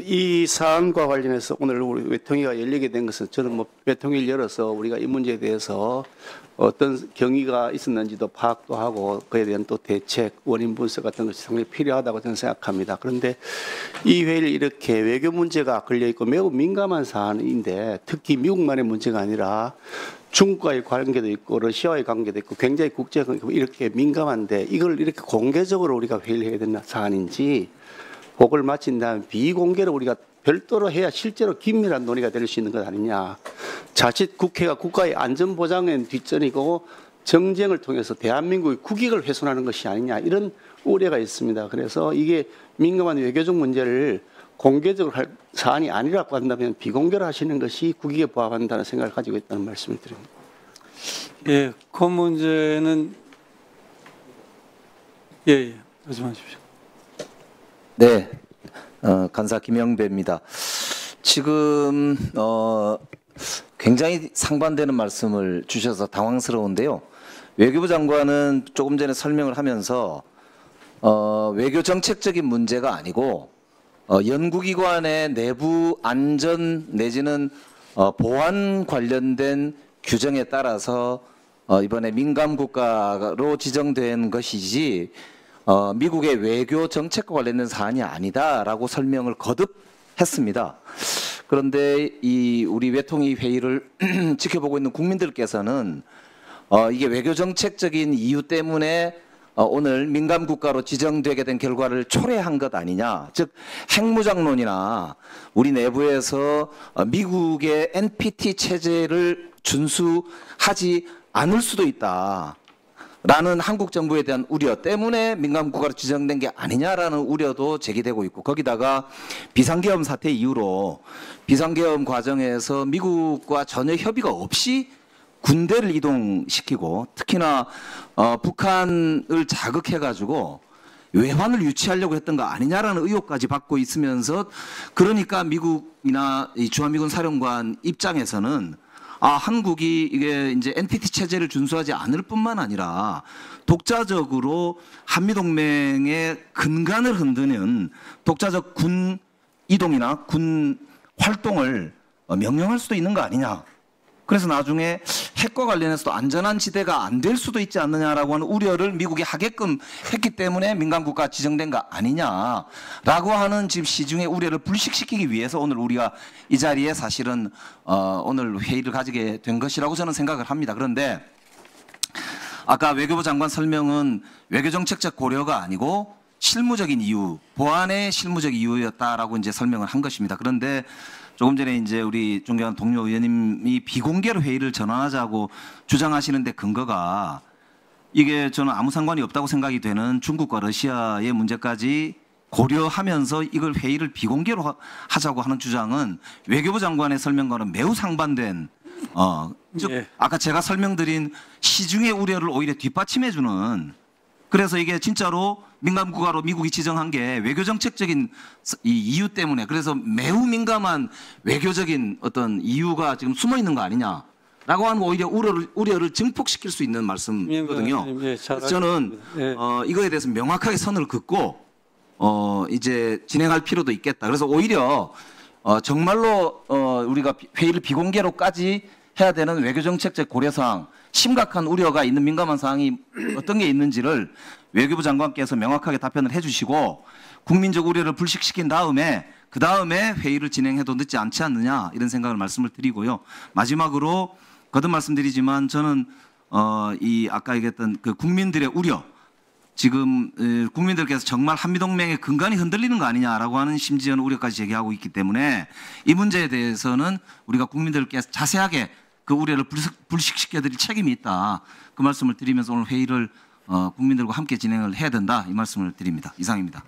이 사안과 관련해서 오늘 우리 외통위가 열리게 된 것은 저는 뭐 외통위를 열어서 우리가 이 문제에 대해서 어떤 경위가 있었는지도 파악도 하고 그에 대한 또 대책, 원인 분석 같은 것이 상당히 필요하다고 저는 생각합니다. 그런데 이 회의를 이렇게 외교 문제가 걸려있고 매우 민감한 사안인데 특히 미국만의 문제가 아니라 중국과의 관계도 있고 러시아와의 관계도 있고 굉장히 국제관계가 이렇게 민감한데 이걸 이렇게 공개적으로 우리가 회의를 해야 되는 사안인지 복을 마친 다음 비공개로 우리가 별도로 해야 실제로 긴밀한 논의가 될 수 있는 것 아니냐. 자칫 국회가 국가의 안전보장엔 뒷전이고 정쟁을 통해서 대한민국의 국익을 훼손하는 것이 아니냐 이런 우려가 있습니다. 그래서 이게 민감한 외교적 문제를 공개적으로 할 사안이 아니라고 한다면 비공개로 하시는 것이 국익에 부합한다는 생각을 가지고 있다는 말씀을 드립니다. 예, 그 문제는 말씀하십시오. 네, 간사 김영배입니다. 지금 굉장히 상반되는 말씀을 주셔서 당황스러운데요. 외교부 장관은 조금 전에 설명을 하면서 외교 정책적인 문제가 아니고 연구기관의 내부 안전 내지는 보안 관련된 규정에 따라서 이번에 민감국가로 지정된 것이지 미국의 외교 정책과 관련된 사안이 아니다라고 설명을 거듭 했습니다. 그런데 이 우리 외통위 회의를 지켜보고 있는 국민들께서는 이게 외교 정책적인 이유 때문에 오늘 민감국가로 지정되게 된 결과를 초래한 것 아니냐. 즉 핵무장론이나 우리 내부에서 미국의 NPT 체제를 준수하지 않을 수도 있다. 라는 한국 정부에 대한 우려 때문에 민감국가로 지정된 게 아니냐라는 우려도 제기되고 있고 거기다가 비상계엄 사태 이후로 비상계엄 과정에서 미국과 전혀 협의가 없이 군대를 이동시키고 특히나 북한을 자극해가지고 외환을 유치하려고 했던 거 아니냐라는 의혹까지 받고 있으면서 그러니까 미국이나 이 주한미군 사령관 입장에서는 한국이 이게 이제 NPT 체제를 준수하지 않을 뿐만 아니라 독자적으로 한미동맹의 근간을 흔드는 독자적 군 이동이나 군 활동을 명령할 수도 있는 거 아니냐. 그래서 나중에 핵과 관련해서도 안전한 지대가 안 될 수도 있지 않느냐라고 하는 우려를 미국이 하게끔 했기 때문에 민감국가 지정된 거 아니냐라고 하는 지금 시중의 우려를 불식시키기 위해서 오늘 우리가 이 자리에 사실은 오늘 회의를 가지게 된 것이라고 저는 생각을 합니다. 그런데 아까 외교부 장관 설명은 외교정책적 고려가 아니고 실무적인 이유, 보안의 실무적 이유였다라고 이제 설명을 한 것입니다. 그런데 조금 전에 이제 우리 존경하는 동료 의원님이 비공개로 회의를 전환하자고 주장하시는데 근거가 이게 저는 아무 상관이 없다고 생각이 되는 중국과 러시아의 문제까지 고려하면서 이걸 회의를 비공개로 하자고 하는 주장은 외교부 장관의 설명과는 매우 상반된 즉 아까 제가 설명드린 시중의 우려를 오히려 뒷받침해주는 그래서 이게 진짜로 민감국가로 미국이 지정한 게 외교정책적인 이유 때문에 그래서 매우 민감한 외교적인 어떤 이유가 지금 숨어 있는 거 아니냐라고 하는 오히려 우려를 증폭시킬 수 있는 말씀이거든요. 그래서 저는 이거에 대해서 명확하게 선을 긋고 이제 진행할 필요도 있겠다. 그래서 오히려 정말로 우리가 회의를 비공개로까지 해야 되는 외교정책적 고려사항 심각한 우려가 있는 민감한 사항이 어떤 게 있는지를 외교부 장관께서 명확하게 답변을 해주시고 국민적 우려를 불식시킨 다음에 그 다음에 회의를 진행해도 늦지 않지 않느냐 이런 생각을 말씀을 드리고요. 마지막으로 거듭 말씀드리지만 저는 이 아까 얘기했던 그 국민들의 우려 지금 국민들께서 정말 한미동맹의 근간이 흔들리는 거 아니냐라고 하는 심지어는 우려까지 제기하고 있기 때문에 이 문제에 대해서는 우리가 국민들께서 자세하게 그 우려를 불식시켜드릴 책임이 있다. 그 말씀을 드리면서 오늘 회의를 국민들과 함께 진행을 해야 된다. 이 말씀을 드립니다. 이상입니다.